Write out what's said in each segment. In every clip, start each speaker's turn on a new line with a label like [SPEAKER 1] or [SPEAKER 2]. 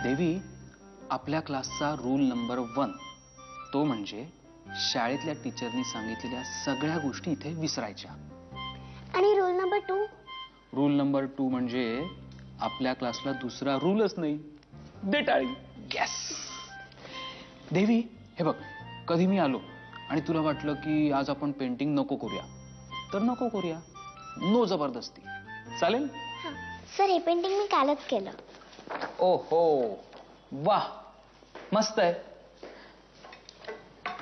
[SPEAKER 1] देवी, आपल्या क्लासचा रूल नंबर 1 तो म्हणजे शाळेतल्या टीचरनी सांगितलेल्या सगळ्या गोष्टी इथे विसरायच्या.
[SPEAKER 2] आणि रूल नंबर 2?
[SPEAKER 1] रूल नंबर 2 म्हणजे आपल्या क्लासला दुसरा रूलच नाही. देटाळी. येस. देवी, हे बघ, कधी मी आलो आणि तुला वाटलं की आज आपण पेंटिंग नको करूया तर नको करूया. नो जबरदस्ती. चालेल?
[SPEAKER 2] सर, हे पेंटिंग मी कालच केलं.
[SPEAKER 1] ओहो, वाह, मस्त आहे.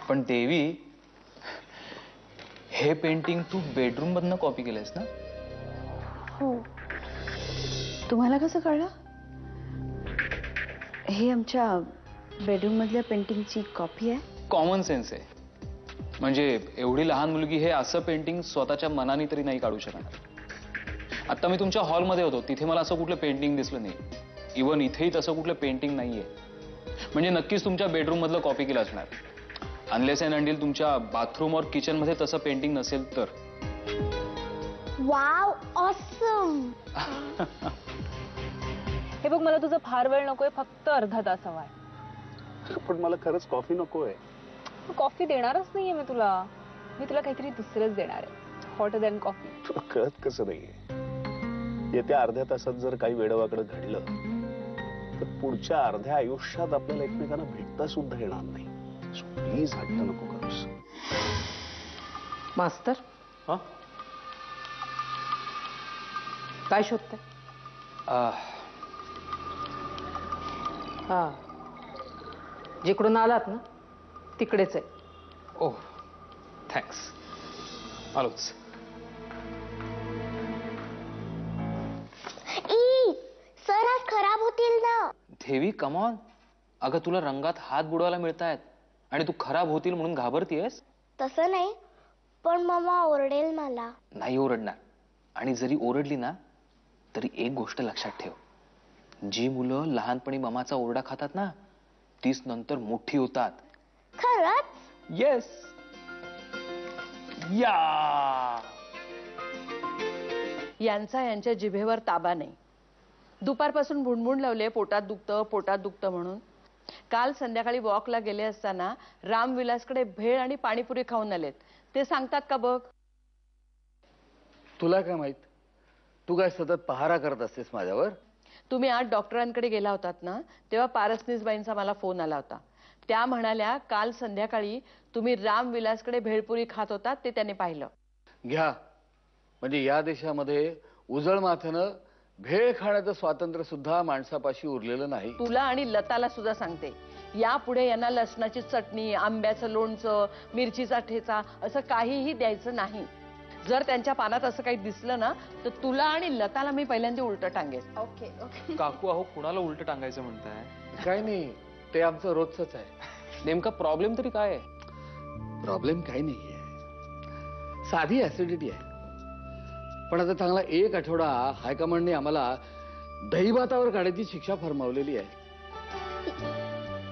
[SPEAKER 1] पण देवी, हे पेंटिंग तू बेडरूम मधनं कॉपी केलंयस ना?
[SPEAKER 3] हो. तुम्हाला कसं कळलं? हे आमच्या बेडरूम मधल्या पेंटिंगची कॉपी आहे.
[SPEAKER 1] कॉमन सेन्स आहे. म्हणजे एवढी लहान मुलगी हे असं पेंटिंग स्वतःच्या मनाने तरी नाही काढू शकणार. आता मी तुमच्या हॉलमध्ये होतो, तिथे मला असं कुठलं पेंटिंग दिसलं नाही. इवन इथेही तसं कुठलं पेंटिंग नाहीये. म्हणजे नक्कीच तुमच्या बेडरूम मधलं कॉपी केलं असणार. अनलेस अँड अंटिल तुमच्या बाथरूम और किचन मध्ये तसं पेंटिंग नसेल तर.
[SPEAKER 2] Wow, awesome.
[SPEAKER 4] हे बघ, मला तुझा फार वेळ नकोय, फक्त अर्धा तास हवाय.
[SPEAKER 5] पण मला खरंच कॉफी नकोय.
[SPEAKER 4] कॉफी देणारच नाहीये मी तुला. मी तुला काहीतरी दुसरंच देणार आहे. Hotter than coffee.
[SPEAKER 5] तुला कळत कसं नाहीये? येत्या अर्ध्या तासात जर काही वेडवाकडं घडलं तर पुढच्या अर्ध्या आयुष्यात आपल्याला एकमेकांना भेटता सुद्धा येणार नाही. प्लीज हट्ट नको करूस.
[SPEAKER 6] मास्तर, काय शोधताय? हा, जिकडून आलात ना तिकडेच आहे.
[SPEAKER 1] ओह, थँक्स. आलोच.
[SPEAKER 2] सर, आज खराब होतील ना.
[SPEAKER 1] देवी, कम ऑन. अगं, तुला रंगात हात बुडवायला मिळतायत आणि तू खराब होतील म्हणून घाबरतीयस?
[SPEAKER 2] तसं नाही, पण मम्मा ओरडेल मला.
[SPEAKER 1] नाही ओरडणार. आणि जरी ओरडली ना तरी एक गोष्ट लक्षात ठेव. जी मुलं लहानपणी ममाचा ओरडा खातात ना तीच नंतर मोठी होतात.
[SPEAKER 2] खरंच?
[SPEAKER 1] येस. या
[SPEAKER 3] यांच्या जिभेवर ताबा नाही. दुपारपासून भुणभुण लावले, पोटात दुखतं म्हणून. काल संध्याकाळी वॉकला गेले असताना रामविलासकडे भेळ आणि पाणीपुरी खाऊन आलेत. ते सांगतात का बघ.
[SPEAKER 7] तुला काय माहित? तू काय सतत पहारा करत असतेस माझ्यावर?
[SPEAKER 3] तुम्ही आज डॉक्टरांकडे गेला होतात ना, तेव्हा पारसनीसबाईंचा मला फोन आला होता. त्या म्हणाल्या काल संध्याकाळी तुम्ही रामविलासकडे भेळपुरी खात होतात ते त्यांनी पाहिलं.
[SPEAKER 7] घ्या, म्हणजे या देशामध्ये उजळ माथ्यानं भेळ खाण्याचं स्वातंत्र्य सुद्धा माणसापाशी उरलेलं नाही.
[SPEAKER 3] तुला आणि लताला सुद्धा सांगते, यापुढे यांना लसणाची चटणी, आंब्याचं लोणचं, मिरचीचा ठेचा असं काहीही द्यायचं नाही. जर त्यांच्या पानात असं काही दिसलं ना तर तुला आणि लताला मी पहिल्यांदा उलट टांगेन.
[SPEAKER 2] Okay okay.
[SPEAKER 1] काकू, अहो कुणाला उलट टांगायचं म्हणताय?
[SPEAKER 7] काय नाही, ते आमचं रोजच आहे.
[SPEAKER 1] नेमका प्रॉब्लेम तरी काय आहे?
[SPEAKER 7] प्रॉब्लेम काही नाहीये, साधी ऍसिडिटी आहे. पण आता चांगला 1 आठवडा हायकमांडने आम्हाला दहीभातावर काढायची शिक्षा फरमावलेली आहे.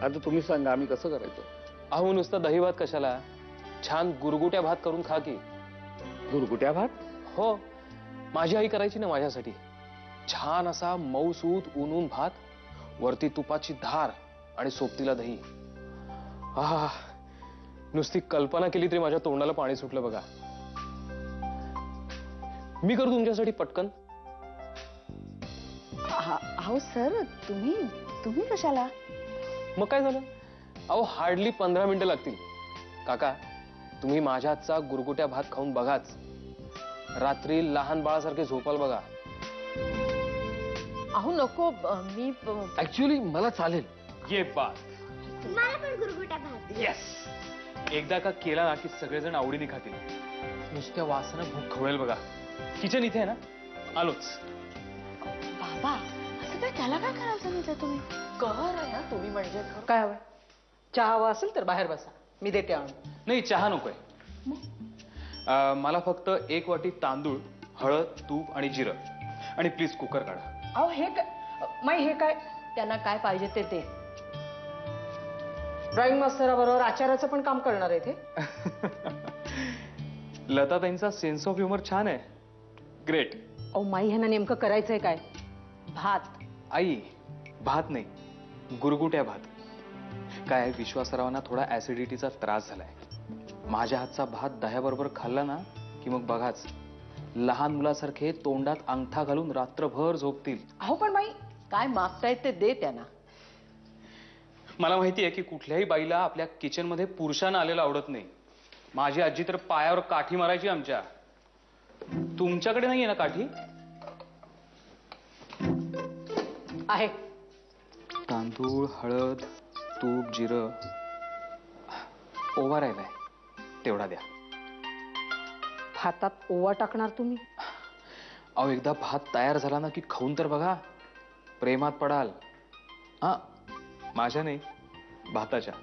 [SPEAKER 7] आता तुम्ही सांगा आम्ही कसं करायचं?
[SPEAKER 1] अहो, नुसतं दहीभात कशाला? छान गुरगुट्या भात करून खा की.
[SPEAKER 7] गुरगुट्या भात?
[SPEAKER 1] हो, माझी आई करायची ना माझ्यासाठी. छान असा मऊसूत ऊन भात, वरती तुपाची धार आणि सोबतीला दही. आहा, नुसती कल्पना केली तरी माझ्या तोंडाला पाणी सुटलं बघा. मी करू तुमच्यासाठी पटकन?
[SPEAKER 3] अहो सर, तुम्ही कशाला?
[SPEAKER 1] मग काय झालं? अहो, हार्डली 15 मिनिटं लागतील. काका, तुम्ही माझ्या हातचा गुरगुट्या भात खाऊन बघाच. रात्री लहान बाळासारखे झोपाल बघा.
[SPEAKER 3] अहो नको, मी
[SPEAKER 7] ऍक्च्युअली मला चालेल.
[SPEAKER 1] ये बात.
[SPEAKER 2] मला पण गुरगुटा भात.
[SPEAKER 1] येस. एकदा का केला ना की सगळेजण आवडीने खातील. नुसत्या वासना भूक खवळेल बघा. किचन इथे आहे ना, आलोच.
[SPEAKER 3] बाबा, असं काय त्याला काय करायला सांगितलं तुम्ही? कहर आहे ना तुम्ही म्हणजे.
[SPEAKER 6] काय हवं? चहा हवा असेल तर बाहेर बसा, मी देते आणून.
[SPEAKER 1] नाही, चहा नकोय. मला फक्त 1 वाटी तांदूळ, हळद, तूप आणि जिरं. आणि प्लीज कुकर काढा.
[SPEAKER 6] अहो हे काय माई, हे काय?
[SPEAKER 3] त्यांना काय पाहिजे ते
[SPEAKER 6] ड्रॉइंग मास्तराबरोबर आचाराचं पण काम करणार आहे ते.
[SPEAKER 1] लताताईंचा सेन्स ऑफ ह्युमर छान आहे. ग्रेट.
[SPEAKER 6] अहो माई ह्यांना नेमकं करायचंय काय?
[SPEAKER 3] भात.
[SPEAKER 1] आई, भात नाही, गुरगुट्या भात. काय आहे, विश्वासरावांना थोडा ऍसिडिटीचा त्रास झालाय. माझ्या हातचा भात दह्याबरोबर खाल्ला ना की मग बघाच, लहान मुलासारखे तोंडात अंगठा घालून रात्रभर झोपतील.
[SPEAKER 3] अहो पण बाई, काय मागतायत ते दे त्यांना.
[SPEAKER 1] मला माहिती आहे की कुठल्याही बाईला आपल्या किचनमध्ये पुरुषांना आलेलं आवडत नाही. माझी आजी तर पायावर काठी मारायची आमच्या. तुमच्याकडे नाहीये ना काठी?
[SPEAKER 6] आहे.
[SPEAKER 1] तांदूळ, हळद, तूप, जिरं, ओवा राहिलाय, तेवढा द्या.
[SPEAKER 6] भातात ओवा टाकणार तुम्ही?
[SPEAKER 1] अहो एकदा भात तयार झाला ना की खाऊन तर बघा, प्रेमात पडाल. हा, माझ्या नाही, भाताच्या.